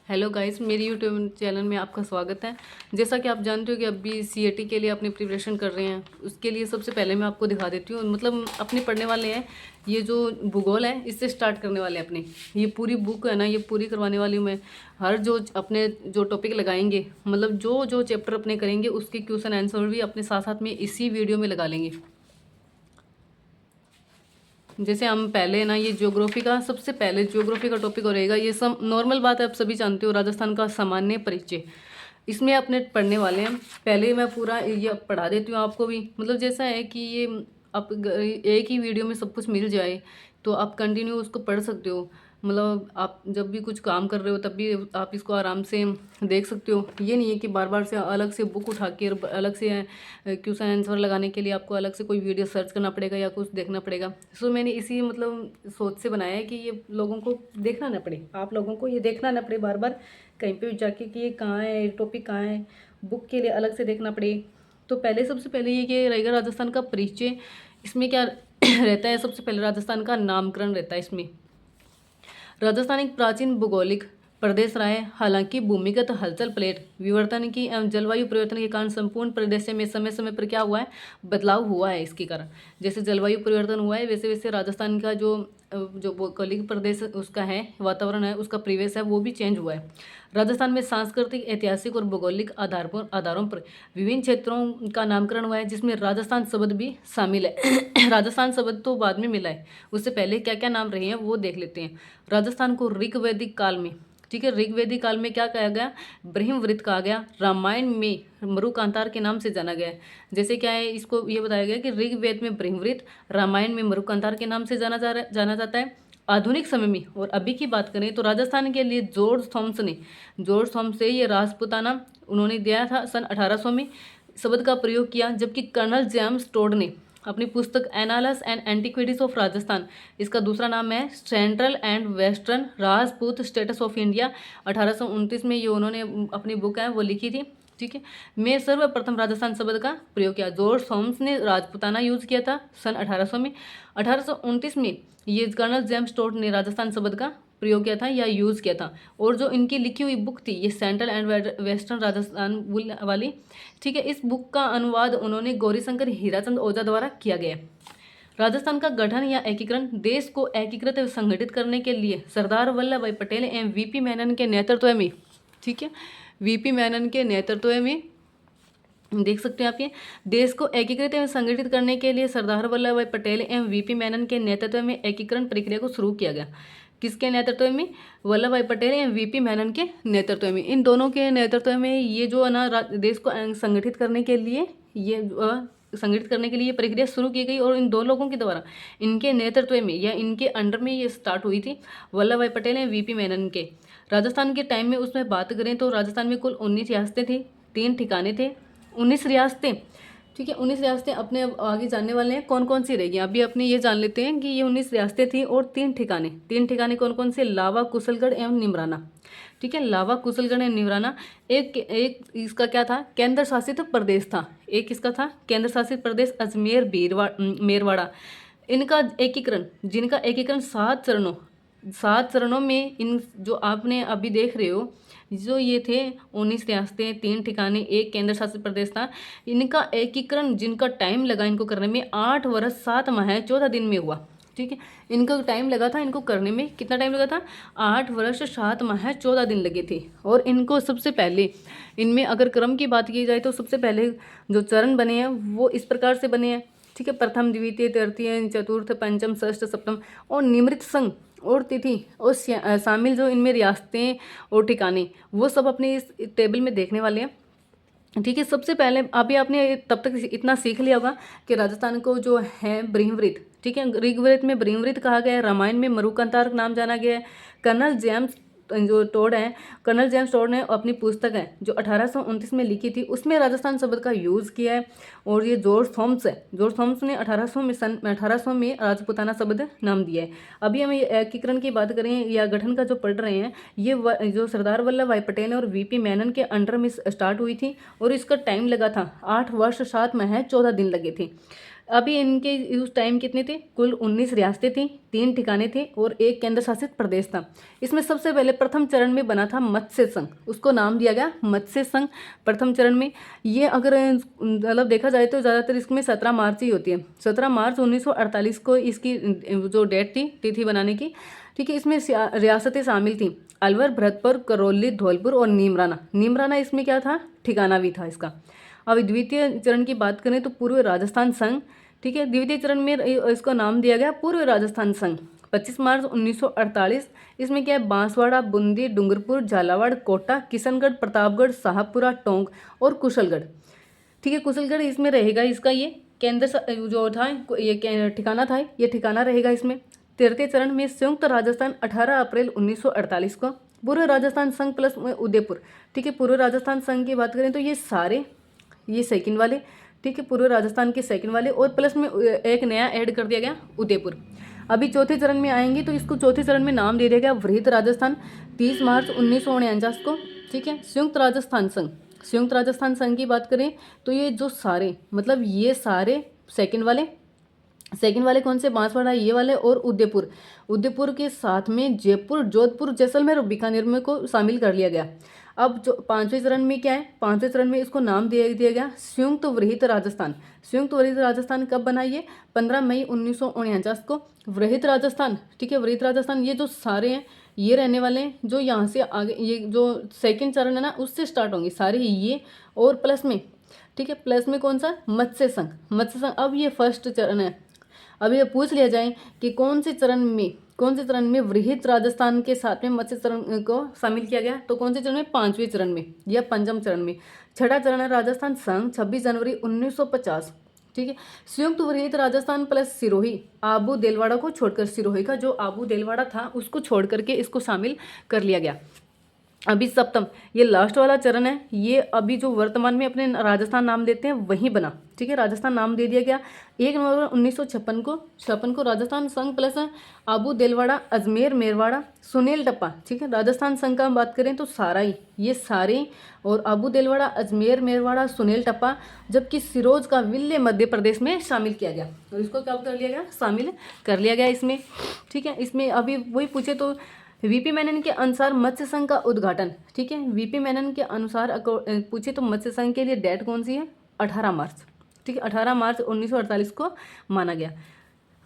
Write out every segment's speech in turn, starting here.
Hello guys, मेरी YouTube channel में आपका स्वागत है। जैसा कि आप जानते हो कि अभी सीएटी के लिए अपनी प्रिपरेशन कर रहे हैं, उसके लिए सबसे पहले मैं आपको दिखा देती हूँ। मतलब अपने पढ़ने वाले हैं, ये जो भूगोल है इससे स्टार्ट करने वाले हैं अपनी। ये पूरी बुक है ना, ये पूरी करवाने वाली हूँ मैं। हर जो अपने जो टॉपिक लगाएंगे, मतलब जो जो चैप्टर अपने करेंगे उसके क्वेश्चन आंसर भी अपने साथ साथ में इसी वीडियो में लगा लेंगे। जैसे हम पहले ना, ये ज्योग्राफी का सबसे पहले ज्योग्राफी का टॉपिक रहेगा। ये सब नॉर्मल बात है, आप सभी जानते हो। राजस्थान का सामान्य परिचय इसमें अपने पढ़ने वाले हैं। पहले मैं पूरा ये पढ़ा देती हूँ आपको भी। मतलब जैसा है कि ये आप एक ही वीडियो में सब कुछ मिल जाए तो आप कंटिन्यू उसको पढ़ सकते हो। मतलब आप जब भी कुछ काम कर रहे हो तब भी आप इसको आराम से देख सकते हो। ये नहीं है कि बार बार से अलग से बुक उठा के अलग से क्वेश्चन आंसर लगाने के लिए आपको अलग से कोई वीडियो सर्च करना पड़ेगा या कुछ देखना पड़ेगा। सो मैंने इसी मतलब सोच से बनाया है कि ये लोगों को देखना ना पड़े, आप लोगों को ये देखना ना पड़े बार बार कहीं पे भी जाके कि ये कहाँ है, टॉपिक कहाँ है, बुक के लिए अलग से देखना पड़े। तो पहले सबसे पहले ये रहेगा राजस्थान का परिचय। इसमें क्या रहता है, सबसे पहले राजस्थान का नामकरण रहता है इसमें। राजस्थान एक प्राचीन भौगोलिक प्रदेश रहा है। हालांकि भूमिगत हलचल, प्लेट विवर्तन की एवं जलवायु परिवर्तन के कारण संपूर्ण प्रदेश में समय समय पर क्या हुआ है, बदलाव हुआ है। इसके कारण जैसे जलवायु परिवर्तन हुआ है वैसे वैसे राजस्थान का जो भौगोलिक प्रदेश उसका है, वातावरण है, उसका परिवेश है, वो भी चेंज हुआ है। राजस्थान में सांस्कृतिक, ऐतिहासिक और भौगोलिक आधारों पर विभिन्न क्षेत्रों का नामकरण हुआ है, जिसमें राजस्थान शब्द भी शामिल है। राजस्थान शब्द तो बाद में मिला है, उससे पहले क्या क्या नाम रहे हैं वो देख लेते हैं। राजस्थान को ऋग्वैदिक काल में, ठीक है, ऋग्वैदिक काल में क्या कहा गया, ब्रह्मवृत कहा गया। रामायण में मरुकांतार के नाम से जाना गया है। जैसे क्या है, इसको ये बताया गया कि ऋग्वेद में ब्रह्मवृत, रामायण में मरुकांतार के नाम से जाना जाता है। आधुनिक समय में और अभी की बात करें तो राजस्थान के लिए जॉर्ज थॉम्स से ये राजपुताना उन्होंने दिया था सन 1800 में शब्द का प्रयोग किया। जबकि कर्नल जेम्स टोड ने अपनी पुस्तक एनालस एंड एंटिक्विटीज ऑफ राजस्थान, इसका दूसरा नाम है central and western Rajput status of India, 1829 में ये उन्होंने अपनी बुक है वो लिखी थी। ठीक है, मैं सर्वप्रथम राजस्थान शब्द का प्रयोग किया। जॉर्ज थॉम्स ने राजपुताना यूज किया था सन 1800 में। 1829 में ये कर्नल जेम्स टोड ने राजस्थान शब्द का प्रयोग किया था या यूज़ किया था। और जो इनकी लिखी हुई बुक थी ये सेंट्रल एंड वेस्टर्न राजस्थान वाली, ठीक है, इस बुक का अनुवाद उन्होंने गौरीशंकर हीराचंद ओझा द्वारा किया गया। राजस्थान का गठन या एकीकरण, देश को एकीकृत व संगठित करने के लिए सरदार वल्लभ भाई पटेल एवं वीपी मेनन के नेतृत्व में, ठीक है, वीपी मेनन के नेतृत्व में देख सकते हैं आप, ये देश को एकीकृत एवं संगठित करने के लिए सरदार वल्लभ भाई पटेल एवं वीपी मेनन के नेतृत्व में एकीकरण प्रक्रिया को शुरू किया गया। किसके नेतृत्व में, वल्लभ भाई पटेल एवं वीपी मेनन के नेतृत्व में। इन दोनों के नेतृत्व में ये जो है ना देश को संगठित करने के लिए ये प्रक्रिया शुरू की गई। और इन दो लोगों के द्वारा, इनके नेतृत्व में या इनके अंडर में ये स्टार्ट हुई थी, वल्लभ भाई पटेल एवं वीपी मेनन के। राजस्थान के टाइम में उसमें बात करें तो राजस्थान में कुल 19 रियासतें थी, 3 ठिकाने थे, 19 रियासतें। ठीक है, 19 रियासतें अपने अब आगे जानने वाले हैं कौन कौन सी रहेगी। अभी अपने ये जान लेते हैं कि ये 19 रियासतें थी और 3 ठिकाने कौन कौन से, लावा, कुशलगढ़ एवं निमराना। ठीक है, लावा, कुशलगढ़ एवं निमराना। एक इसका क्या था, केंद्र शासित प्रदेश था। एक इसका था केंद्र शासित प्रदेश अजमेर मेरवाड़ा। जिनका एकीकरण 7 चरणों में, इन जो आपने अभी देख रहे हो, जो ये थे 19 रियासतें, 3 ठिकाने, एक केंद्र शासित प्रदेश था, इनका एकीकरण जिनका टाइम लगा इनको करने में 8 वर्ष 7 माह 14 दिन में हुआ। ठीक है, इनका टाइम लगा था, इनको करने में कितना टाइम लगा था, 8 वर्ष 7 माह 14 दिन लगे थे। और इनको सबसे पहले, इनमें अगर क्रम की बात की जाए तो सबसे पहले जो चरण बने हैं वो इस प्रकार से बने हैं। ठीक है, प्रथम, द्वितीय, तृतीय, चतुर्थ, पंचम, षष्ठ, सप्तम और निमृत संघ और तिथि और शामिल जो इनमें रियासतें और ठिकाने, वो सब अपने इस टेबल में देखने वाले हैं। ठीक है, सबसे पहले अभी आपने तब तक इतना सीख लिया होगा कि राजस्थान को जो है ब्रह्मवृत, ठीक है, ऋग्वेद में ब्रह्मवृत कहा गया है, रामायण में मरुकांतार नाम जाना गया है। Colonel James colonel James Tod ने अपनी पुस्तक है जो 1829 में लिखी थी, उसमें राजस्थान शब्द का यूज़ किया है। और ये जॉर्ज थॉम्स ने 1800 में राजपुताना शब्द नाम दिया है। अभी हम एकीकरण की बात करें या गठन का जो पढ़ रहे हैं, ये जो सरदार वल्लभ भाई पटेल और वीपी मेनन के अंडर में स्टार्ट हुई थी और इसका टाइम लगा था 8 वर्ष 7 माह 14 दिन लगे थे। अभी इनके उस टाइम कितने थे, कुल 19 रियासतें थीं, 3 ठिकाने थे और एक केंद्र शासित प्रदेश था। इसमें सबसे पहले प्रथम चरण में बना था मत्स्य संघ, उसको नाम दिया गया मत्स्य संघ प्रथम चरण में। ये अगर मतलब देखा जाए तो ज़्यादातर इसमें 17 मार्च ही होती है। 17 मार्च 1948 को इसकी जो डेट थी, तिथि बनाने की, ठीक है। इसमें रियासतें शामिल थीं अलवर, भरतपुर, करौली, धौलपुर और नीमराना। नीमराना इसमें क्या था, ठिकाना भी था इसका। अब द्वितीय चरण की बात करें तो पूर्व राजस्थान संघ, ठीक है। द्वितीय चरण में इसका नाम दिया गया पूर्व राजस्थान संघ। 25 मार्च 1948। इसमें क्या है, बांसवाड़ा, बूंदी, डूंगरपुर, झालावाड़, कोटा, किशनगढ़, प्रतापगढ़, शाहपुरा, टोंक और कुशलगढ़, ठीक है। कुशलगढ़ इसमें रहेगा, इसका ये केंद्र जो था, ये ठिकाना था, ये ठिकाना रहेगा इसमें। तृतीय चरण में संयुक्त राजस्थान 18 अप्रैल 1948 को। पूर्व राजस्थान संघ प्लस उदयपुर, ठीक है। पूर्व राजस्थान संघ की बात करें तो ये सारे, ये सेकंड वाले, ठीक है, पूर्व राजस्थान के सेकंड वाले, और प्लस में एक नया ऐड कर दिया गया उदयपुर। अभी चौथे चरण में आएंगे तो इसको चौथे चरण में नाम दे दिया गया वृहद राजस्थान, 30 मार्च 1949 को, ठीक है। संयुक्त राजस्थान संघ, संयुक्त राजस्थान संघ की बात करें तो ये जो सारे, मतलब ये सारे सेकंड वाले कौन से, बांसवाड़ा ये वाले और उदयपुर, उदयपुर के साथ में जयपुर, जोधपुर, जैसलमेर और बीकानेर में को शामिल कर लिया गया। अब जो पांचवें चरण में क्या है, पांचवें चरण में इसको नाम दिया गया संयुक्त वृहद राजस्थान। संयुक्त वृहद राजस्थान कब बना, ये 15 मई 1949 को। वृहद राजस्थान, ठीक है, वृहद राजस्थान ये जो सारे हैं ये रहने वाले हैं, जो यहाँ से आगे ये जो सेकंड चरण है ना उससे स्टार्ट होंगे सारे ये, और प्लस में, ठीक है, प्लस में कौन सा, मत्स्य संघ, मत्स्य संघ। अब ये फर्स्ट चरण है। अब ये पूछ लिया जाए कि कौन से चरण में वृहद राजस्थान के साथ में मत्स्य चरण को शामिल किया गया, तो कौन से चरण में, पांचवें चरण में या पंचम चरण में। छठा चरण है राजस्थान संघ, 26 जनवरी 1950, ठीक है। संयुक्त वृहद राजस्थान प्लस सिरोही, आबू देलवाड़ा को छोड़कर, सिरोही का जो आबू देलवाड़ा था उसको छोड़ करके इसको शामिल कर लिया गया। अभी सप्तम, ये लास्ट वाला चरण है, ये अभी जो वर्तमान में अपने राजस्थान नाम देते हैं वहीं बना, ठीक है, राजस्थान नाम दे दिया गया। 1 नवंबर 1956 को राजस्थान संघ प्लस आबू देलवाड़ा, अजमेर, मेरवाड़ा, सुनील टप्पा, ठीक है। राजस्थान संघ का बात करें तो सारा ही, ये सारे, और आबू देलवाड़ा, अजमेर, मेरवाड़ा, सुनील टप्पा, जबकि सिरोज का विल्य मध्य प्रदेश में शामिल किया गया, और इसको क्या कर लिया गया, शामिल कर लिया गया इसमें, ठीक है। इसमें अभी वही पूछे तो वीपी मेनन के अनुसार मत्स्य संघ का उद्घाटन, ठीक है, वीपी मेनन के अनुसार पूछे तो मत्स्य संघ के लिए डेट कौन सी है, 18 मार्च, ठीक है, 18 मार्च 1948 को माना गया।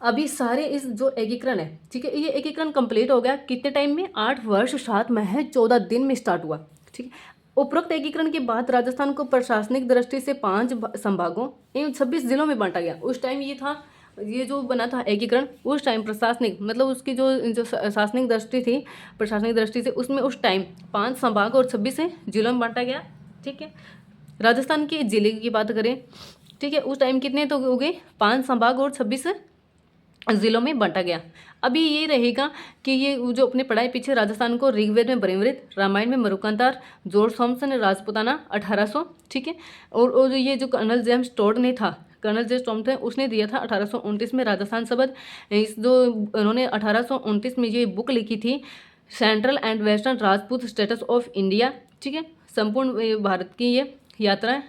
अभी सारे इस जो एकीकरण है, ठीक है, ये एकीकरण कंप्लीट हो गया कितने टाइम में, 8 वर्ष 7 माह 14 दिन में स्टार्ट हुआ, ठीक है। उपरोक्त एकीकरण के बाद राजस्थान को प्रशासनिक दृष्टि से 5 संभागों एवं 26 जिलों में बांटा गया। उस टाइम ये था, ये जो बना था एकीकरण, उस टाइम प्रशासनिक, मतलब उसकी जो शासनिक दृष्टि थी, प्रशासनिक दृष्टि से उसमें उस टाइम 5 संभाग और 26 जिलों में बांटा गया, ठीक है। राजस्थान के जिले की बात करें, ठीक है, उस टाइम कितने तो हो गए, 5 संभाग और 26 जिलों में बांटा गया। अभी ये रहेगा कि ये जो अपने पढ़ाई पीछे राजस्थान को ऋग्वेद में ब्रह्मवृत, रामायण में मरुकांतार, जॉर्ज थॉमसन राजपूताना 1800, ठीक है, और ये जो कर्नल जेम्स टोड ने था, कर्नल जेम्स टोड थे, उसने दिया था 1829 में राजस्थान शब्द। इस जो उन्होंने 1829 में ये बुक लिखी थी, central and western Rajput status of India, ठीक है, संपूर्ण भारत की ये यात्रा।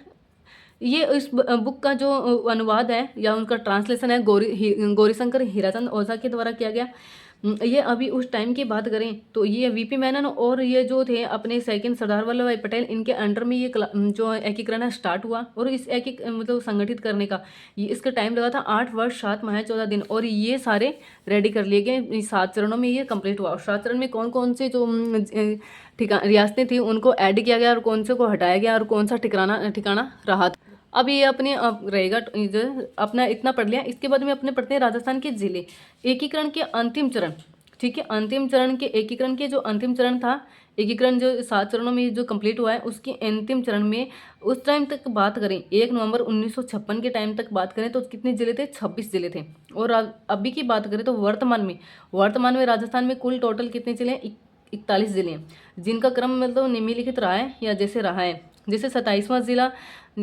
ये इस बुक का जो अनुवाद है या उनका ट्रांसलेशन है गौरीशंकर हीराचंद ओझा के द्वारा किया गया। ये अभी उस टाइम की बात करें तो ये वीपी मेनन और ये जो थे अपने सेकंड सरदार वल्लभ भाई पटेल, इनके अंडर में ये जो एकीकरण है स्टार्ट हुआ, और इस मतलब संगठित करने का ये इसका टाइम लगा था 8 वर्ष 7 माह 14 दिन, और ये सारे रेडी कर लिए गए। 7 चरणों में ये कंप्लीट हुआ, और 7 चरण में कौन कौन से जो रियासतें थी उनको ऐड किया गया और कौन से को हटाया गया और कौन सा ठिकाना रहा। अब ये अपने रहेगा अपना इतना पढ़ लिया। इसके बाद में अपने पढ़ते हैं राजस्थान के जिले, एकीकरण के अंतिम चरण, ठीक है, अंतिम चरण के एकीकरण के जो अंतिम चरण था, एकीकरण जो 7 चरणों में जो कंप्लीट हुआ है उसके अंतिम चरण में उस टाइम तक बात करें, 1 नवंबर 1956 के टाइम तक बात करें तो कितने जिले थे, 26 जिले थे। और अभी की बात करें तो वर्तमान में राजस्थान में कुल टोटल कितने जिले हैं, 41 जिले हैं, जिनका क्रम मतलब निम्नलिखित रहा है या जैसे रहा है। जैसे 27वां जिला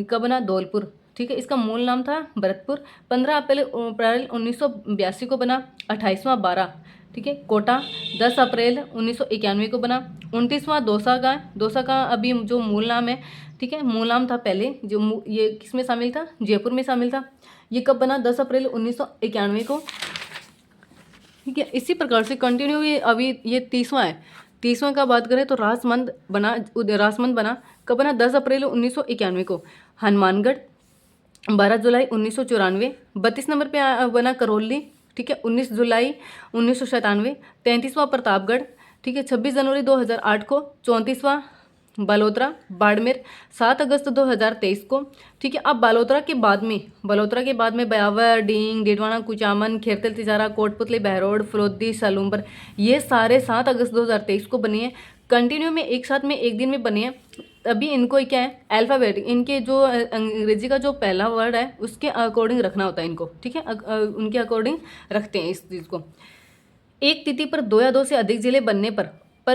कब बना, धौलपुर, ठीक है, इसका मूल नाम था भरतपुर, 15 अप्रैल 1982 को बना। 28वां 12, ठीक है, कोटा 10 अप्रैल 1991 को बना। 29वां दौसा का अभी जो मूल नाम है, ठीक है। मूलाम था पहले, जो ये किस में शामिल था, जयपुर में शामिल था। ये कब बना, 10 अप्रैल 1991 को, ठीक है। इसी प्रकार से कंटिन्यू ये अभी ये 30वां है। 30वां का बात करें तो राजमंद बना, राजमंद बना कब बना, 10 अप्रैल 1991 को। हनुमानगढ़ 12 जुलाई 1994। 32 नंबर पे बना करौली, ठीक है, 19 जुलाई 1997। 33वां प्रतापगढ़, ठीक है, 26 जनवरी 2008 को। 34वां बालोतरा बाड़मेर 7 अगस्त 2023 को, ठीक है। अब बालोतरा के बाद में ब्यावर, डींग, डिडवाना, कुचामन, खेरतल, तिजारा, कोटपुतली, बहरोड, फरोदी, सालुम्बर, ये सारे 7 अगस्त 2023 को बनी है। कंटिन्यू में एक साथ में एक दिन में बनी है। अभी इनको क्या है, अल्फ़ाबेटिक, इनके जो अंग्रेजी का जो पहला वर्ड है उसके अकॉर्डिंग रखना होता है इनको, ठीक है। उनके अकॉर्डिंग रखते हैं इस चीज़ को। एक तिथि पर 2 या 2 से अधिक जिले बनने पर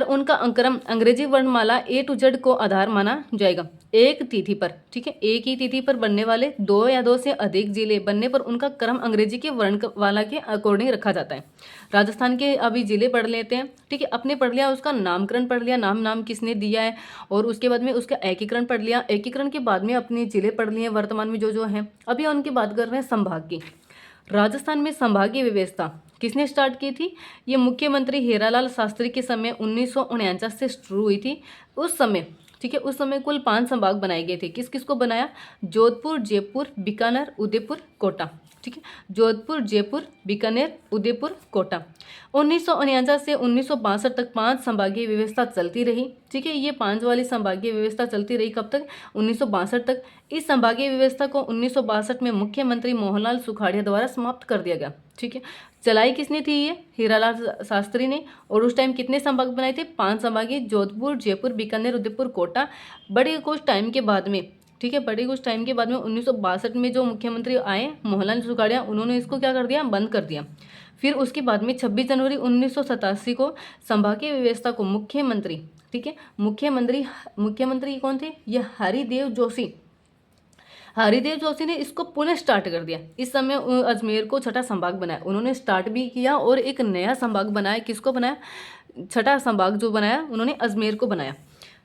उनका अंकरम अंग्रेजी वर्णमाला A to Z को आधार माना जाएगा। एक तिथि पर, ठीक है, एक ही तिथि पर बनने वाले 2 या 2 से अधिक जिले बनने पर उनका क्रम अंग्रेजी के वर्णमाला के अकॉर्डिंग रखा जाता है। राजस्थान के अभी जिले पढ़ लेते हैं, ठीक है। अपने पढ़ लिया, उसका नामकरण पढ़ लिया, नाम किसने दिया है, और उसके बाद में उसका एकीकरण पढ़ लिया। एकीकरण के बाद में अपने जिले पढ़ लिए वर्तमान में जो हैं। अभी उनकी बात कर रहे हैं संभाग की। राजस्थान में संभागीय व्यवस्था किसने स्टार्ट की थी, ये मुख्यमंत्री हीरालाल शास्त्री के समय 1949 से शुरू हुई थी। उस समय, ठीक है, उस समय कुल 5 संभाग बनाए गए थे। किस किस को बनाया, जोधपुर, जयपुर, बीकानेर, उदयपुर, कोटा, ठीक है। जोधपुर, जयपुर, बीकानेर, उदयपुर, कोटा। 1949 से 1962 तक 5 संभागीय व्यवस्था चलती रही, ठीक है। ये 5 वाली संभागीय व्यवस्था चलती रही कब तक, 1962 तक। इस संभागीय व्यवस्था को 1962 में मुख्यमंत्री मोहनलाल सुखाड़िया द्वारा समाप्त कर दिया गया, ठीक है। चलाई किसने थी, ये हीरालाल शास्त्री ने। और उस टाइम कितने संभाग बनाए थे, 5 संभागीय, जोधपुर, जयपुर, बीकानेर, उदयपुर, कोटा। बड़े कुछ टाइम के बाद में, ठीक है, बड़े कुछ टाइम के बाद में 1962 में जो मुख्यमंत्री आए मोहनलाल सुखाड़िया, उन्होंने इसको क्या कर दिया, बंद कर दिया। फिर उसके बाद में 26 जनवरी 1987 को संभागीय व्यवस्था को मुख्यमंत्री, ठीक है, मुख्यमंत्री कौन थे, ये हरिदेव जोशी ने इसको पुनः स्टार्ट कर दिया। इस समय अजमेर को छठा संभाग बनाया, उन्होंने स्टार्ट भी किया और एक नया संभाग बनाया। किसको बनाया, छठा संभाग जो बनाया उन्होंने अजमेर को बनाया,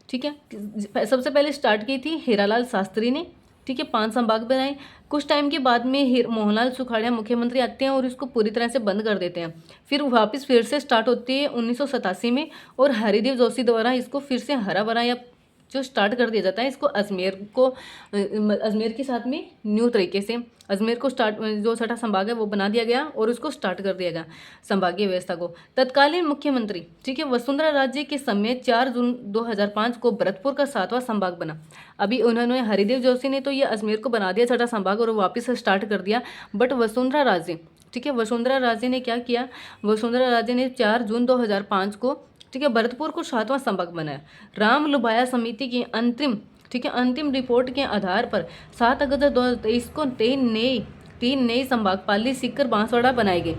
ठीक है। सबसे पहले स्टार्ट की थी हीरालाल शास्त्री ने, ठीक है। 5 संभाग बनाए। कुछ टाइम के बाद में मोहनलाल सुखाड़िया मुख्यमंत्री आते हैं और इसको पूरी तरह से बंद कर देते हैं। फिर से स्टार्ट होती है 1987 में, और हरिदेव जोशी द्वारा इसको फिर से हरा भरा या जो स्टार्ट कर दिया जाता है। इसको अजमेर के साथ में न्यू तरीके से अजमेर को स्टार्ट, जो छठा संभाग है वो बना दिया गया और उसको स्टार्ट कर दिया गया संभागीय व्यवस्था को। तत्कालीन मुख्यमंत्री, ठीक है, वसुंधरा राजे के समय 4 जून 2005 को भरतपुर का 7वां संभाग बना। अभी उन्होंने, हरिदेव जोशी ने तो ये अजमेर को बना दिया छठा संभाग और वापस से स्टार्ट कर दिया। बट वसुंधरा राजे, ठीक है, वसुंधरा राजे ने क्या किया, वसुंधरा राजे ने 4 जून 2005 को, ठीक है, भरतपुर को 7वां संभाग बनाया। राम लुभाया समिति की अंतिम, ठीक है, अंतिम रिपोर्ट के आधार पर 7 अगस्त 2023 को 3 नए संभाग पाली, सीकर, बांसवाड़ा बनाए गए,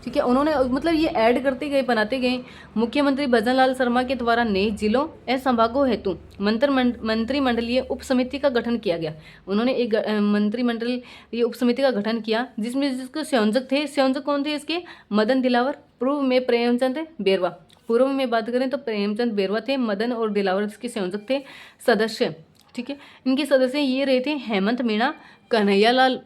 ठीक है। उन्होंने मतलब ये ऐड करते गए, बनाते गए। मुख्यमंत्री भजनलाल शर्मा के द्वारा नए जिलों एवं संभागों हेतु मंत्रिमंडलीय उप समिति का गठन किया गया। उन्होंने एक मंत्रिमंडलीय उप समिति का गठन किया जिसके संयोजक कौन थे इसके, मदन दिलावर, पूर्व में प्रेमचंद बेरवा। पूर्व में बात करें तो प्रेमचंद बेरवा थे, मदन और दिलावर इसके संयोजक थे, सदस्य, ठीक है। इनके सदस्य ये रहे थे हेमंत मीणा, कन्हैयालाल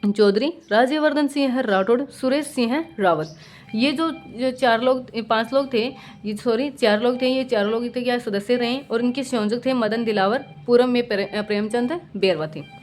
चौधरी, राज्यवर्धन सिंह राठौड़, सुरेश सिंह रावत। ये जो 4 लोग 5 लोग थे, ये 4 लोग थे, ये 4 लोग थे क्या सदस्य रहे, और इनके संयोजक थे मदन दिलावर, पूर्व में प्रेमचंद बेरवा थे।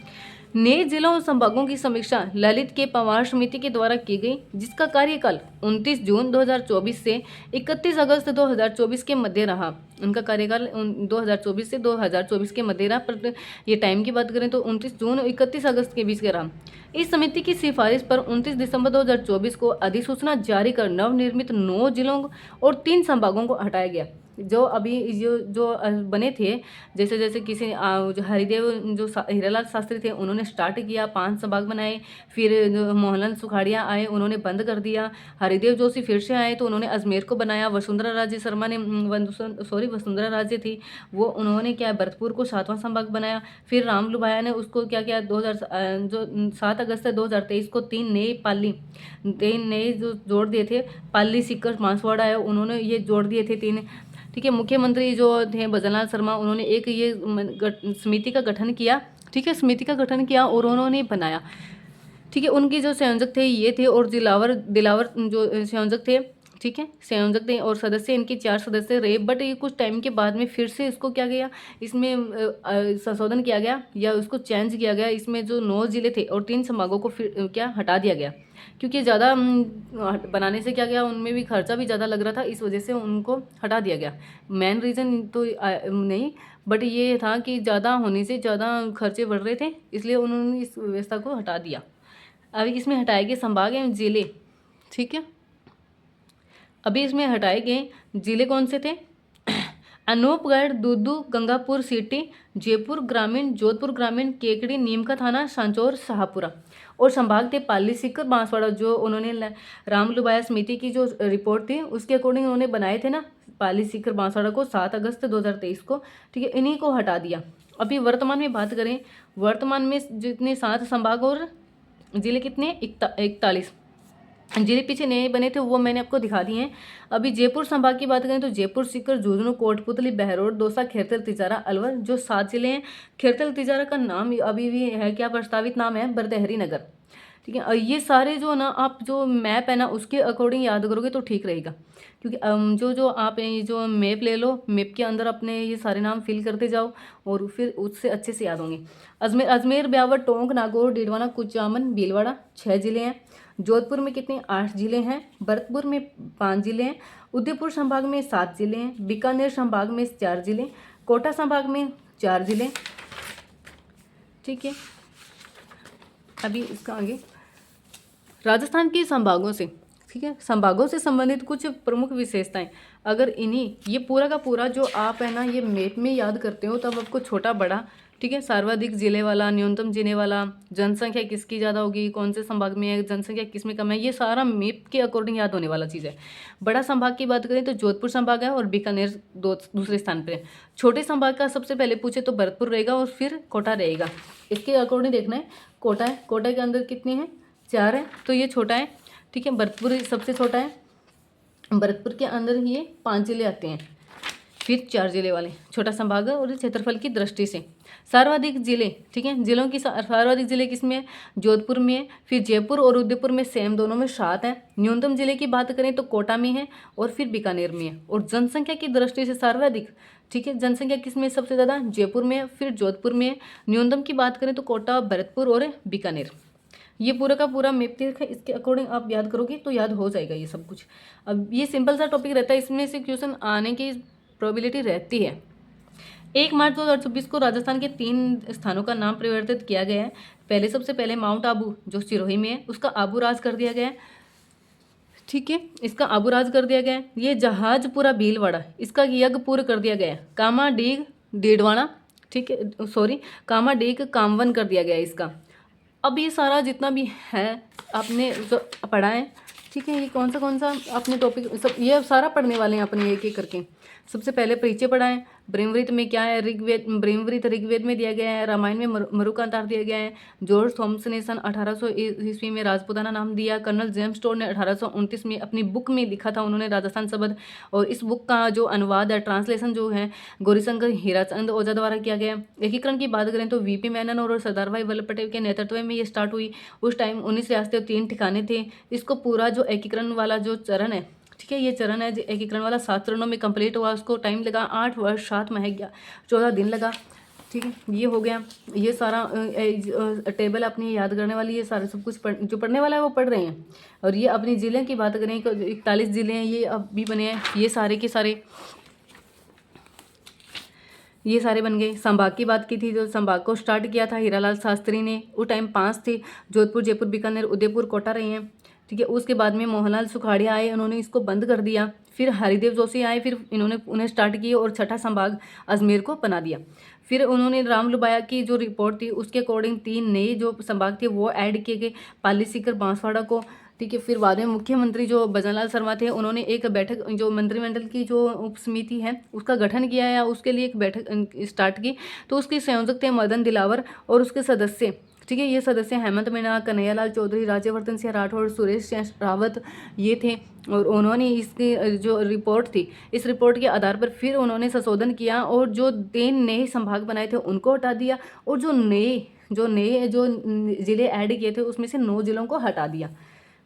नए जिलों और संभागों की समीक्षा ललित के पवार समिति के द्वारा की गई, जिसका कार्यकाल 29 जून 2024 से 31 अगस्त 2024 के मध्य रहा। उनका कार्यकाल 2024 से 2024 के मध्य रहा, पर ये टाइम की बात करें तो 29 जून और 31 अगस्त के बीच का रहा। इस समिति की सिफारिश पर 29 दिसंबर 2024 को अधिसूचना जारी कर नवनिर्मित 9 जिलों और 3 संभागों को हटाया गया। जो अभी जो बने थे, जैसे किसी जो हरिदेव जो हीरालाल शास्त्री थे उन्होंने स्टार्ट किया, 5 संभाग बनाए। फिर जो मोहनलाल सुखाड़िया आए उन्होंने बंद कर दिया। हरिदेव जोशी फिर से आए तो उन्होंने अजमेर को बनाया। वसुंधरा राजे शर्मा ने वसुंधरा राजे थी वो, उन्होंने क्या भरतपुर को 7वां संभाग बनाया। फिर राम लुभाया ने उसको क्या किया, 7 अगस्त 2023 को 3 नए जो जोड़ दिए थे, पाली, सीकर, बांसवाड़ा है, उन्होंने ये जोड़ दिए थे 3, ठीक है। मुख्यमंत्री जो थे भजनलाल शर्मा, उन्होंने एक ये समिति का गठन किया, ठीक है, समिति का गठन किया और उन्होंने बनाया, ठीक है। उनके जो संयोजक थे ये थे, और दिलावर जो संयोजक थे, ठीक है, संयोजक थे, और सदस्य इनके 4 सदस्य रहे। बट ये कुछ टाइम के बाद में फिर से इसको क्या गया, इसमें संशोधन किया गया या उसको चेंज किया गया। इसमें जो 9 जिले थे और 3 संभागों को फिर क्या हटा दिया गया, क्योंकि ज़्यादा बनाने से क्या गया, उनमें भी खर्चा भी ज़्यादा लग रहा था, इस वजह से उनको हटा दिया गया। मेन रीज़न तो नहीं, बट ये था कि ज़्यादा होने से ज़्यादा खर्चे बढ़ रहे थे, इसलिए उन्होंने इस व्यवस्था को हटा दिया। अभी इसमें हटाए गए संभाग एवं जिले, ठीक है। अभी इसमें हटाए गए जिले कौन से थे? अनूपगढ़, दूदू, गंगापुर सिटी, जयपुर ग्रामीण, जोधपुर ग्रामीण, केकड़ी, नीम का थाना, सांचौर, शाहपुरा। और संभाग थे पाली, सीकर, बांसवाड़ा। जो उन्होंने रामलुबाया समिति की जो रिपोर्ट थी उसके अकॉर्डिंग उन्होंने बनाए थे ना पाली, सीकर, बांसवाड़ा को 7 अगस्त 2023 को, ठीक है, इन्हीं को हटा दिया। अभी वर्तमान में बात करें, वर्तमान में जितने 7 संभाग और जिले कितने, 41 जिले पीछे नए बने थे वो मैंने आपको दिखा दिए हैं। अभी जयपुर संभाग की बात करें तो जयपुर, सीकर, झुंझुनू, कोटपुतली, बहरोड, दौसा, खेरतल, तिजारा, अलवर, जो 7 जिले हैं। खेरतल तिजारा का नाम अभी भी है, क्या प्रस्तावित नाम है, बरदहरी नगर, ठीक है। और ये सारे जो ना आप जो मैप है ना उसके अकॉर्डिंग याद करोगे तो ठीक रहेगा, क्योंकि जो आप ये जो मैप ले लो, मैप के अंदर अपने ये सारे नाम फिल करते जाओ और फिर उससे अच्छे से याद होंगे। अजमेर, ब्यावर, टोंक, नागौर, डीडवाना, कुचामन, भीलवाड़ा 6 जिले हैं। जोधपुर में कितने, 8 जिले हैं। भरतपुर में 5 जिले हैं। उदयपुर संभाग में 7 जिले हैं। बीकानेर संभाग में 4 जिले, कोटा संभाग में 4 जिले, ठीक है। अभी इसका आगे राजस्थान के संभागों से, ठीक है, संभागों से संबंधित कुछ प्रमुख विशेषताएं। अगर इन्हीं ये पूरा का पूरा जो आप है ना ये मैप में याद करते हो तब आपको छोटा बड़ा, ठीक है, सर्वाधिक जिले वाला, न्यूनतम जिले वाला, जनसंख्या किसकी ज़्यादा होगी, कौन से संभाग में है, जनसंख्या किस में कम है, ये सारा मैप के अकॉर्डिंग याद होने वाला चीज़ है। बड़ा संभाग की बात करें तो जोधपुर संभाग है और बीकानेर दूसरे स्थान पर है। छोटे संभाग का सबसे पहले पूछे तो भरतपुर रहेगा और फिर कोटा रहेगा। इसके अकॉर्डिंग देखना है, कोटा है, कोटा के अंदर कितने हैं, 4 है, तो ये छोटा है, ठीक है। भरतपुर सबसे छोटा है, भरतपुर के अंदर ये 5 जिले आते हैं, फिर 4 जिले वाले छोटा संभाग है। और क्षेत्रफल की दृष्टि से सर्वाधिक जिले, ठीक है, जिलों की सर्वाधिक जिले किसमें है, जोधपुर में है, फिर जयपुर और उदयपुर में सेम, दोनों में 7 है। न्यूनतम जिले की बात करें तो कोटा में है और फिर बीकानेर में है। और जनसंख्या की दृष्टि से सर्वाधिक, ठीक है, जनसंख्या किसमें सबसे ज़्यादा, जयपुर में है, फिर जोधपुर में है। न्यूनतम की बात करें तो कोटा, भरतपुर और बीकानेर। ये पूरा का पूरा मैप है, इसके अकॉर्डिंग आप याद करोगे तो याद हो जाएगा ये सब कुछ। अब ये सिंपल सा टॉपिक रहता है, इसमें से क्वेश्चन आने की प्रोबेबिलिटी रहती है। 1 मार्च 2024 को राजस्थान के 3 स्थानों का नाम परिवर्तित किया गया है। पहले सबसे पहले माउंट आबू जो सिरोही में है उसका आबू राज कर दिया गया है, ठीक है, इसका आबू राज कर दिया गया है। ये जहाजपुरा भीलवाड़ा, इसका यज्ञपुर कर दिया गया है। कामाडीग डीडवाना, ठीक है, सॉरी, कामाडीग कामवन कर दिया गया है इसका। अब ये सारा जितना भी है आपने जो पढ़ा है, ठीक है, ये कौन सा अपने टॉपिक सब ये सारा पढ़ने वाले हैं अपने एक एक करके। सबसे पहले परिचय पढ़ा है, ब्रह्मवृत में क्या है, ब्रह्मवृत ऋग्वेद में दिया गया है, रामायण में मरुकांतार दिया गया है। जॉर्ज थॉमस ने सन 1800 ईस्वी में राजपुताना नाम दिया। कर्नल जेम्स टोड ने 1829 में अपनी बुक में लिखा था उन्होंने राजस्थान शब्द। और इस बुक का जो अनुवाद है, ट्रांसलेशन जो है, गौरीशंकर हीराचंद ओझा द्वारा किया गया। एकीकरण की बात करें तो वीपी मेनन और सरदार भाई वल्लभ पटेल के नेतृत्व में ये स्टार्ट हुई। उस टाइम 19 रियासतें और 3 ठिकाने थे। इसको पूरा जो एकीकरण वाला जो चरण है, ठीक है, ये चरण है एकीकरण वाला 7 चरणों में कंप्लीट हुआ। उसको टाइम लगा 8 वर्ष 7 माह 14 दिन लगा, ठीक है। ये हो गया, ये सारा टेबल अपनी याद करने वाली, ये सारा सब कुछ जो पढ़ने वाला है वो पढ़ रहे हैं। और ये अपनी ज़िले की बात करें तो 41 ज़िले हैं, ये अब भी बने हैं, ये सारे के सारे ये सारे बन गए। संभाग की बात की थी, जो संभाग को स्टार्ट किया था हीरालाल शास्त्री ने, उस टाइम 5 थे, जोधपुर, जयपुर, बीकानेर, उदयपुर, कोटा रहे हैं, ठीक है। उसके बाद में मोहनलाल सुखाड़िया आए, उन्होंने इसको बंद कर दिया। फिर हरिदेव जोशी आए, फिर इन्होंने उन्हें स्टार्ट किए और छठा संभाग अजमेर को बना दिया। फिर उन्होंने रामलुबाया की जो रिपोर्ट थी उसके अकॉर्डिंग 3 नए जो संभाग थे वो ऐड किए गए, पाली, सीकर, बांसवाड़ा को, ठीक है। फिर बाद में मुख्यमंत्री जो भजनलाल शर्मा थे उन्होंने एक बैठक, जो मंत्रिमंडल की जो उप समिति है उसका गठन किया है, उसके लिए एक बैठक स्टार्ट की। तो उसके संयोजक थे मदन दिलावर और उसके सदस्य ठीक है। ये सदस्य हेमंत मीना, कन्हैयालाल चौधरी, राज्यवर्धन सिंह राठौड़, सुरेश रावत ये थे। और उन्होंने इसकी जो रिपोर्ट थी, इस रिपोर्ट के आधार पर फिर उन्होंने संशोधन किया और जो 3 नए संभाग बनाए थे उनको हटा दिया, और जो नए ज़िले ऐड किए थे उसमें से 9 ज़िलों को हटा दिया।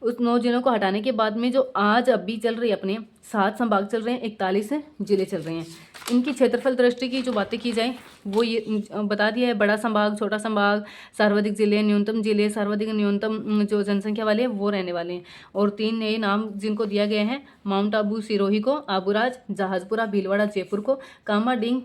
उस 9 ज़िलों को हटाने के बाद में जो आज अभी चल रही है अपने 7 संभाग चल रहे हैं, 41 ज़िले चल रहे हैं। इनकी क्षेत्रफल दृष्टि की जो बातें की जाए वो ये बता दिया है, बड़ा संभाग, छोटा संभाग, सर्वाधिक ज़िले, न्यूनतम ज़िले, सर्वाधिक न्यूनतम जो जनसंख्या वाले हैं वो रहने वाले हैं। और 3 नए नाम जिनको दिया गया है, माउंट आबू सिरोही को, आबूराज जहाजपुरा भीलवाड़ा जयपुर को, कामाडींग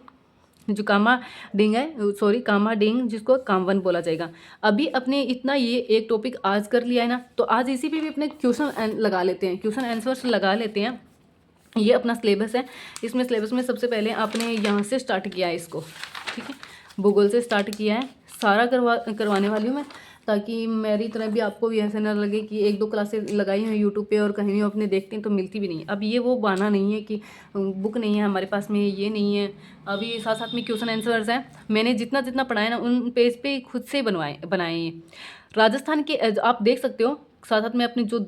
जो कामाडींग है, सॉरी कामाडींग जिसको कामवन बोला जाएगा। अभी अपने इतना ये एक टॉपिक आज कर लिया है ना, तो आज इसी पे भी अपने क्वेश्चन लगा लेते हैं, क्वेश्चन आंसर्स लगा लेते हैं। ये अपना सिलेबस है। इसमें सिलेबस में सबसे पहले आपने यहाँ से स्टार्ट किया है इसको, ठीक है, भूगोल से स्टार्ट किया है। सारा करवाने वाली हूँ मैं, ताकि मेरी तरह भी आपको भी ऐसे ना लगे कि 1-2 क्लासेस लगाई हैं यूट्यूब पे और कहीं भी अपने देखते हैं तो मिलती भी नहीं है। अब ये वो बहाना नहीं है कि बुक नहीं है हमारे पास में, ये नहीं है। अभी साथ साथ में क्वेश्चन आंसर्स हैं, मैंने जितना जितना पढ़ाया ना उन पेज पे खुद से बनाए हैं। राजस्थान के आप देख सकते हो, साथ साथ में आपने जो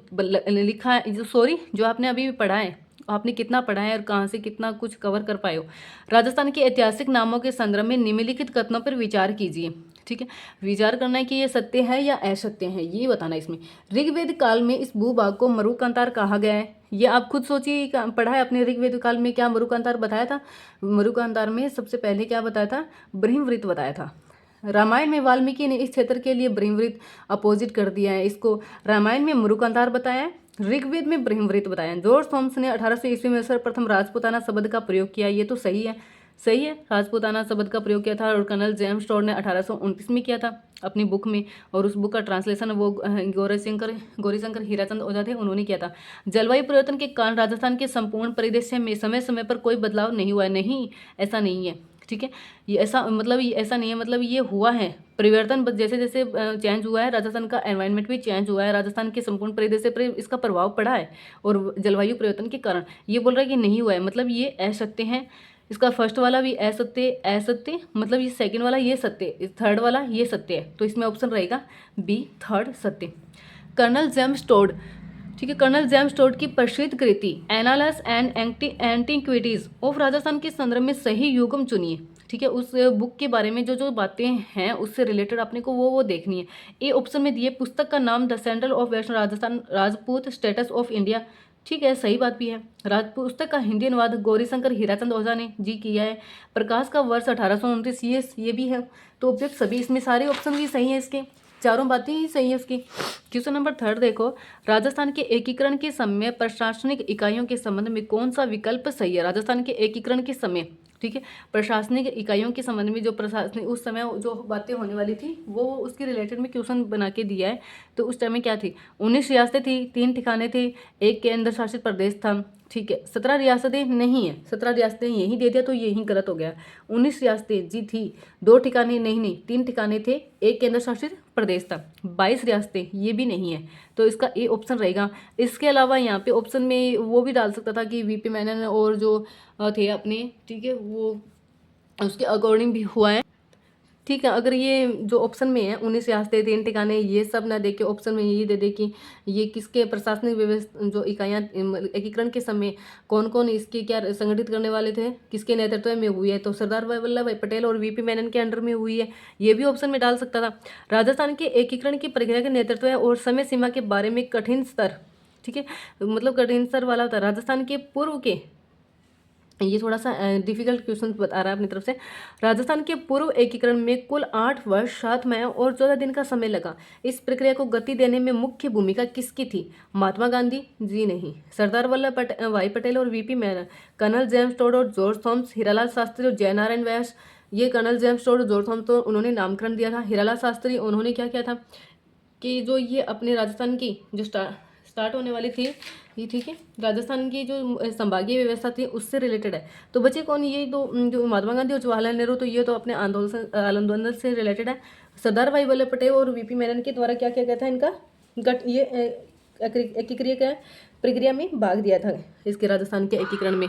लिखा है, जो आपने अभी पढ़ा है, आपने कितना पढ़ा है और कहाँ से कितना कुछ कवर कर पाए हो। राजस्थान के ऐतिहासिक नामों के संदर्भ में निम्नलिखित कथनों पर विचार कीजिए, ठीक है। विचार करना है कि ये सत्य है या असत्य है, ये बताना है इसमें। ऋग्वेद काल में इस भूभाग को मरुकांतार कहा गया है, ये आप खुद सोचिए, पढ़ा है अपने ऋग्वेद काल में क्या मरुकांतार बताया था। मरुकांतार में सबसे पहले क्या बताया था, ब्रह्मवृत बताया था। रामायण में वाल्मीकि ने इस क्षेत्र के लिए ब्रह्मवृत अपोजिट कर दिया है, इसको रामायण में मरुकांतार बताया है, ऋग्वेद में ब्रह्मवृत बताया। जॉर्ज थॉम्स ने 1800 ईस्वी में सर्वप्रथम राजपूताना शब्द का प्रयोग किया, ये तो सही है, सही है, राजपूताना शब्द का प्रयोग किया था। और कर्नल जेम्स टॉड ने 1829 में किया था अपनी बुक में, और उस बुक का ट्रांसलेशन वो गौरीशंकर हीराचंद ओझा थे, उन्होंने किया था। जलवायु परिवर्तन के कारण राजस्थान के संपूर्ण परिदृश्य में समय समय पर कोई बदलाव नहीं हुआ है, नहीं, ऐसा नहीं है, ठीक है। ये ऐसा मतलब ये ऐसा नहीं है, मतलब ये हुआ है परिवर्तन, जैसे जैसे चेंज हुआ है, राजस्थान का एनवायरनमेंट भी चेंज हुआ है, राजस्थान के संपूर्ण परिदृश्य पर इसका प्रभाव पड़ा है, और जलवायु परिवर्तन के कारण ये बोल रहा है कि नहीं हुआ है, मतलब ये असत्य है। इसका फर्स्ट वाला भी असत्य, मतलब ये सेकंड वाला ये सत्य, थर्ड वाला ये सत्य है, तो इसमें ऑप्शन रहेगा बी, थर्ड सत्य। कर्नल जेम्स टोड, ठीक है, कर्नल जेम्स टोड की प्रसिद्ध कृति annals and antiquities of Rajasthan के संदर्भ में सही युग्म चुनिए, ठीक है। उस बुक के बारे में जो जो बातें हैं उससे रिलेटेड आपने को वो देखनी है। ए ऑप्शन में दिए पुस्तक का नाम the central of west Rajasthan Rajput status of India, ठीक है, सही बात भी है। पुस्तक का हिंदी अनुवाद गौरीशंकर हीराचंद ओझा ने जी किया है। प्रकाश का वर्ष 1829, ये भी है। तो ऑब्जेक्ट सभी इसमें सारे ऑप्शन भी सही हैं, इसके चारों बातें ही सही है इसकी। क्वेश्चन नंबर 3 देखो, राजस्थान के एकीकरण के समय प्रशासनिक इकाइयों के संबंध में कौन सा विकल्प सही है। राजस्थान के एकीकरण के समय, ठीक है, प्रशासनिक इकाइयों के संबंध में जो प्रशासनिक उस समय जो बातें होने वाली थी वो उसके रिलेटेड में क्वेश्चन बना के दिया है। तो उस टाइम में क्या थी, 19 रियासतें थी, 3 ठिकाने थे, 1 केंद्र शासित प्रदेश था, ठीक है। 17 रियासतें नहीं है, 17 रियासतें यही दे दिया तो यही गलत हो गया। 19 रियासतें जी थी, 2 ठिकाने नहीं, 3 ठिकाने थे, 1 केंद्र शासित प्रदेश था। 22 रियासतें ये भी नहीं है, तो इसका ए ऑप्शन रहेगा। इसके अलावा यहाँ पे ऑप्शन में वो भी डाल सकता था कि वीपी मेनन और जो थे अपने, ठीक है, वो उसके अकॉर्डिंग भी हुआ है, ठीक है। अगर ये जो ऑप्शन में है 19 रियासतें, 3 ठिकाने, ये सब ना दे के ऑप्शन में ये दे दे कि ये किसके प्रशासनिक व्यवस्था जो इकाइयाँ एकीकरण के समय कौन कौन इसके क्या संगठित करने वाले थे, किसके नेतृत्व में हुई है, तो सरदार वल्लभ भाई पटेल और वीपी मेनन के अंडर में हुई है, ये भी ऑप्शन में डाल सकता था। राजस्थान के एकीकरण की प्रक्रिया के नेतृत्व और समय सीमा के बारे में कठिन स्तर, ठीक है, मतलब कठिन स्तर वाला था। राजस्थान के पूर्व के, ये थोड़ा सा डिफिकल्ट क्वेश्चन बता रहा है अपनी तरफ से। राजस्थान के पूर्व एकीकरण में कुल 8 वर्ष 7 महीने और 14 दिन का समय लगा। इस प्रक्रिया को गति देने में मुख्य भूमिका किसकी थी। महात्मा गांधी जी नहीं, सरदार वल्लभ भाई पटेल और VP Menon, colonel James Tod और जॉर्ज थॉम्स, हीरालाल शास्त्री और जयनारायण व्यास। ये कर्नल जेम्स टोड और जॉर्ज थॉम्स तो उन्होंने नामकरण दिया था। हीरालाल शास्त्री उन्होंने क्या किया था कि जो ये अपने राजस्थान की जो स्टार्ट होने वाली थी ये, ठीक है, राजस्थान की जो संभागीय व्यवस्था थी उससे रिलेटेड है। तो बच्चे कौन, ये तो जो महात्मा गांधी और जवाहरलाल नेहरू, तो ये तो अपने आंदोलन से रिलेटेड है। सरदार भाई वल्लभ पटेल और वीपी मेनन के द्वारा क्या किया गया था, इनका एकीकरण प्रक्रिया में भाग दिया था इसके राजस्थान के एकीकरण में,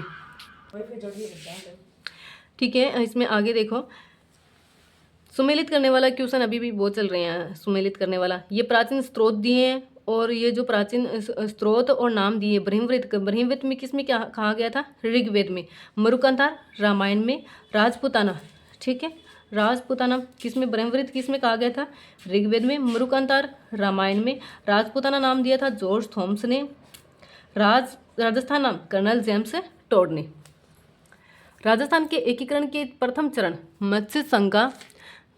ठीक है। इसमें आगे देखो, सुमेलित करने वाला क्वेश्चन अभी भी बहुत चल रहे हैं। सुमेलित करने वाला, ये प्राचीन स्रोत दिए हैं और ये जो प्राचीन स्रोत और नाम दिए, ब्रह्मवृत में किस में क्या कहा गया था? ऋग्वेद में। मरुकांतार रामायण में। राजपूताना, ठीक है, राजपूताना किस में? ब्रह्मवृत किस में कहा गया था? ऋग्वेद में। मरुकांतार रामायण में। राजपूताना नाम दिया था जॉर्ज थॉम्स ने। राजस्थान नाम कर्नल जेम्स टोड ने। राजस्थान के एकीकरण के प्रथम चरण मत्स्य संघ का,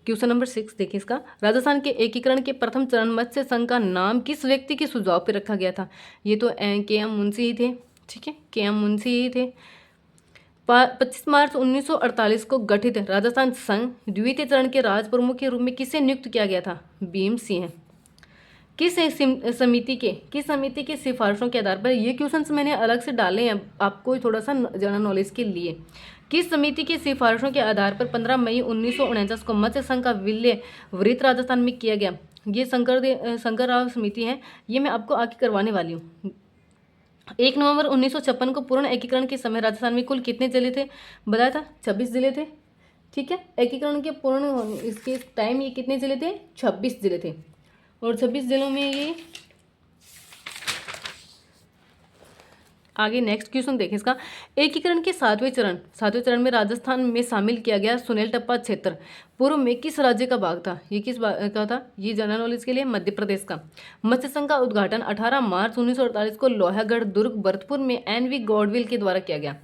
क्वेश्चन नंबर 6 देखिए इसका। राजस्थान के एकीकरण के प्रथम चरण मत्स्य संघ का नाम किस व्यक्ति के सुझाव पर रखा गया था? ये तो के एम मुंशी ही थे, ठीक है, के एम मुंशी ही थे। 25 मार्च 1948 को गठित राजस्थान संघ द्वितीय चरण के राज प्रमुख के रूप में किसे नियुक्त किया गया था? भीम सिंह। किस समिति के सिफारिशों के आधार पर, ये क्वेश्चंस मैंने अलग से डाले हैं आपको थोड़ा सा जनरल नॉलेज के लिए। किस समिति की सिफारिशों के आधार पर 15 मई 1949 को मत्स्य संघ का विलय वृत्त राजस्थान में किया गया? ये शंकर राव समिति है, ये मैं आपको आगे करवाने वाली हूँ। 1 नवंबर 1956 को पूर्ण एकीकरण के समय राजस्थान में कुल कितने जिले थे? बताया था 26 जिले थे, ठीक है। एकीकरण के पूर्ण इसके टाइम ये कितने जिले थे? 26 जिले थे। और 26 जिलों में ये आगे नेक्स्ट क्वेश्चन देखें इसका। एकीकरण के सातवें चरण में राजस्थान में शामिल किया गया सुनेल टप्पा क्षेत्र पूर्व में किस राज्य का भाग था? ये किस का था? ये जनरल नॉलेज के लिए मध्य प्रदेश का। मत्स्य संघ का उद्घाटन 18 मार्च 1948 को लोहागढ़, दुर्ग, भरतपुर में एन.वी. गॉडविल के द्वारा किया गया।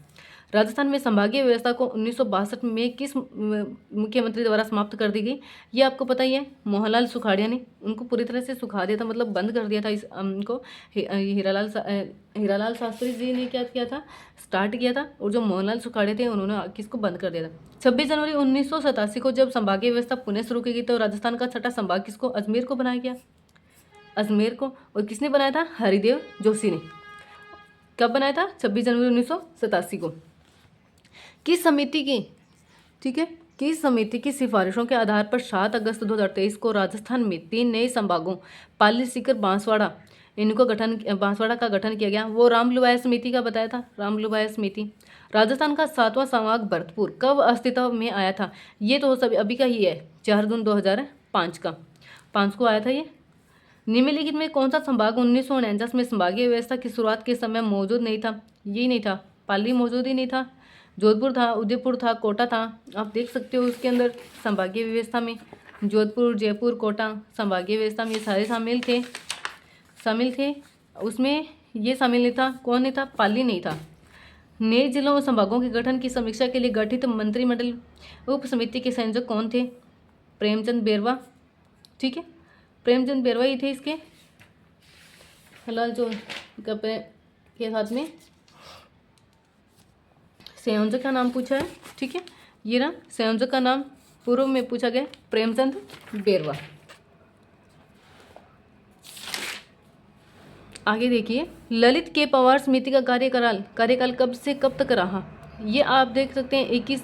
राजस्थान में संभागीय व्यवस्था को 1962 में किस मुख्यमंत्री द्वारा समाप्त कर दी गई? ये आपको पता ही है, मोहनलाल सुखाड़िया ने उनको पूरी तरह से सुखा दिया था, मतलब बंद कर दिया था इस उनको। हीरालाल शास्त्री जी ने क्या किया था? स्टार्ट किया था, और जो मोहनलाल सुखाड़िया थे उन्होंने किसको बंद कर दिया था? 26 जनवरी 1987 को जब संभागीय व्यवस्था पुनः शुरू की गई तो राजस्थान का छठा संभाग किसको? अजमेर को बनाया गया, अजमेर को। और किसने बनाया था? हरिदेव जोशी ने। कब बनाया था? 26 जनवरी 1987 को। किस समिति की, ठीक है, किस समिति की सिफारिशों के आधार पर 7 अगस्त 2023 को राजस्थान में 3 नए संभागों पाली, सीकर, बांसवाड़ा बांसवाड़ा का गठन किया गया? वो रामलुभाया समिति का बताया था, रामलुभाया समिति। राजस्थान का 7वां संभाग भरतपुर कब अस्तित्व में आया था? ये तो सभी अभी का ही है, 4 जून 2005 का, 5 को आया था ये। निम्नलिखित में कौन सा संभाग 1949 में संभागीय व्यवस्था की शुरुआत के समय मौजूद नहीं था? यही नहीं था, पाली मौजूद ही नहीं था। जोधपुर था, उदयपुर था, कोटा था। आप देख सकते हो उसके अंदर संभागीय व्यवस्था में जोधपुर, जयपुर, कोटा संभागीय व्यवस्था में सारे शामिल थे। उसमें ये शामिल नहीं था, कौन नहीं था? पाली नहीं था। नए जिलों और संभागों के गठन की समीक्षा के लिए गठित मंत्रिमंडल उप समिति के संयोजक कौन थे? प्रेमचंद बेरवा, ठीक है, प्रेमचंद बेरवा ही थे इसके फिलहाल जो के साथ में। संयोजक का नाम पूछा है, ठीक है, ये रहा संयोजक का नाम, पूर्व में पूछा गया प्रेमचंद बेरवा। आगे देखिए, ललित के पवार समिति का कार्यकाल कब से कब तक रहा? ये आप देख सकते हैं 21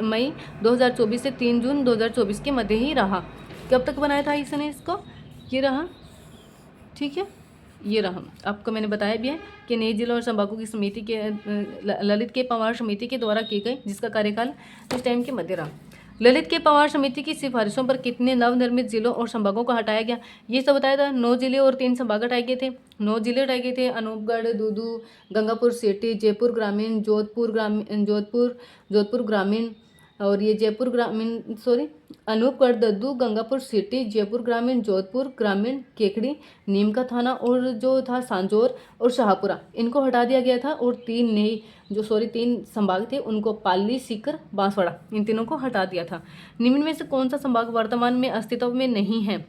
मई 2024 से 3 जून 2024 के मध्य ही रहा। कब तक बनाया था इसने इसको? ये रहा, ठीक है, ये रहा। आपको मैंने बताया भी है कि नए जिलों और संभागों की समिति के ललित के पवार समिति के द्वारा की गई, जिसका कार्यकाल इस टाइम के मध्य रहा। ललित के पवार समिति की सिफारिशों पर कितने नवनिर्मित जिलों और संभागों को हटाया गया? ये सब बताया था। 9 जिले और 3 संभाग हटाए गए थे। 9 जिले हटाए गए थे, अनूपगढ़, दूदू, गंगापुर सिटी, जयपुर ग्रामीण, जोधपुर ग्रामीण, और ये अनूपगढ़, दद्दू, गंगापुर सिटी, जयपुर ग्रामीण, जोधपुर ग्रामीण, केकड़ी, नीम का थाना और जो था सांजोर और शाहपुरा, इनको हटा दिया गया था। और 3 संभाग थे उनको पाली, सीकर, बांसवाड़ा, इन तीनों को हटा दिया था। निम्न में से कौन सा संभाग वर्तमान में अस्तित्व में नहीं है?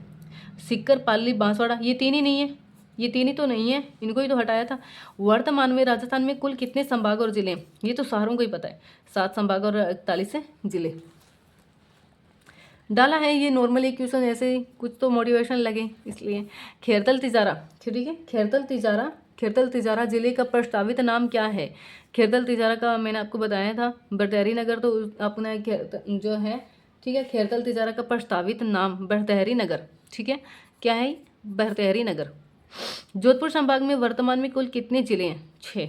सीकर, पाली, बांसवाड़ा, ये 3 ही नहीं है, ये 3 ही तो नहीं है, इनको ही तो हटाया था। वर्तमान में राजस्थान में कुल कितने संभाग और जिले? ये तो शहरों को ही पता है, 7 संभाग और 41 जिले डाला है। ये नॉर्मली क्वेश्चन ऐसे ही कुछ तो मोटिवेशन लगे इसलिए। खेरतल तिजारा, ठीक है, खेरतल तिजारा जिले का प्रस्तावित नाम क्या है? खेरतल तिजारा का मैंने आपको बताया था बरतहरी नगर, तो अपना जो है, ठीक है, खेरतल तिजारा का प्रस्तावित नाम बरतहरी नगर, ठीक है, क्या है? बरतहरी नगर। जोधपुर संभाग में वर्तमान में कुल कितने जिले हैं? 6।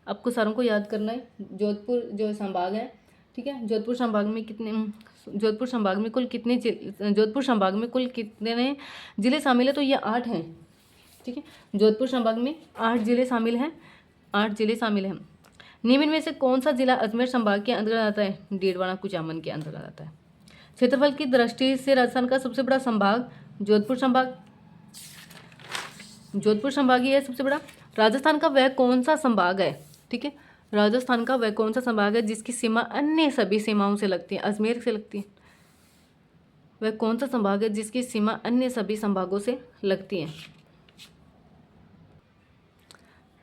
आपको सारों को याद करना है। जोधपुर जो संभाग है, ठीक है, जोधपुर संभाग में कितने जोधपुर संभाग में कुल कितने जोधपुर संभाग में कुल कितने जिले शामिल है? तो ये 8 हैं। ठीक है, जोधपुर संभाग में 8 जिले शामिल हैं, 8 जिले शामिल हैं। निम्न में से कौन सा जिला अजमेर संभाग के अंतर्गत आता है? डीडवाना कुचामन के अंतर्गत आता है। क्षेत्रफल की दृष्टि से राजस्थान का सबसे बड़ा संभाग जोधपुर संभाग, जोधपुर संभाग ही है सबसे बड़ा। राजस्थान का वह कौन सा संभाग है? ठीक है, राजस्थान का वह कौन सा संभाग है जिसकी सीमा अन्य सभी सीमाओं से लगती है? अजमेर से लगती है। वह कौन सा संभाग है जिसकी सीमा अन्य सभी संभागों से लगती है?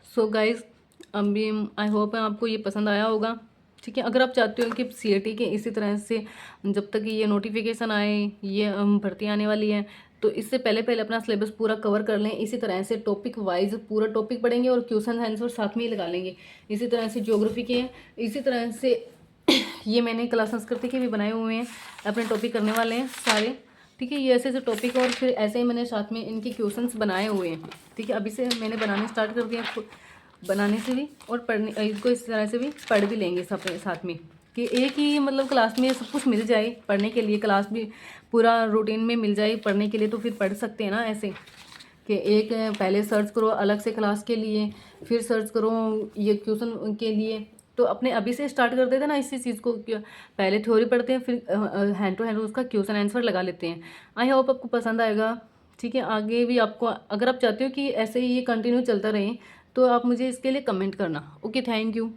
सो गाइज, अभी आई होप आपको ये पसंद आया होगा। ठीक है, अगर आप चाहते हो कि CAT के इसी तरह से जब तक ये नोटिफिकेशन आए, ये भर्ती आने वाली है, तो इससे पहले पहले अपना सिलेबस पूरा कवर कर लें। इसी तरह से टॉपिक वाइज पूरा टॉपिक पढ़ेंगे और क्वेश्चन आंसर साथ में ही लगा लेंगे। इसी तरह से ज्योग्राफी के, इसी तरह से ये मैंने कला संस्कृति के भी बनाए हुए हैं, अपने टॉपिक करने वाले हैं सारे। ठीक है, ये ऐसे ऐसे टॉपिक और फिर ऐसे ही मैंने साथ में इनके क्वेश्चंस बनाए हुए हैं। ठीक है, अभी से मैंने बनाने स्टार्ट कर दिया, बनाने से भी और पढ़ने, इसको इस तरह से भी पढ़ भी लेंगे सब साथ में, कि एक ही मतलब क्लास में सब कुछ मिल जाए पढ़ने के लिए, क्लास भी पूरा रूटीन में मिल जाए पढ़ने के लिए, तो फिर पढ़ सकते हैं ना ऐसे कि एक पहले सर्च करो अलग से क्लास के लिए, फिर सर्च करो ये क्वेश्चन के लिए। तो अपने अभी से स्टार्ट कर देते हैं ना इसी चीज़ को, पहले थ्योरी पढ़ते हैं, फिर हैंड टू हैंड उसका क्वेश्चन आंसर लगा लेते हैं। आई होप आपको पसंद आएगा। ठीक है, आगे भी आपको अगर आप चाहते हो कि ऐसे ही ये कंटिन्यू चलता रहे तो आप मुझे इसके लिए कमेंट करना। Okay, thank you.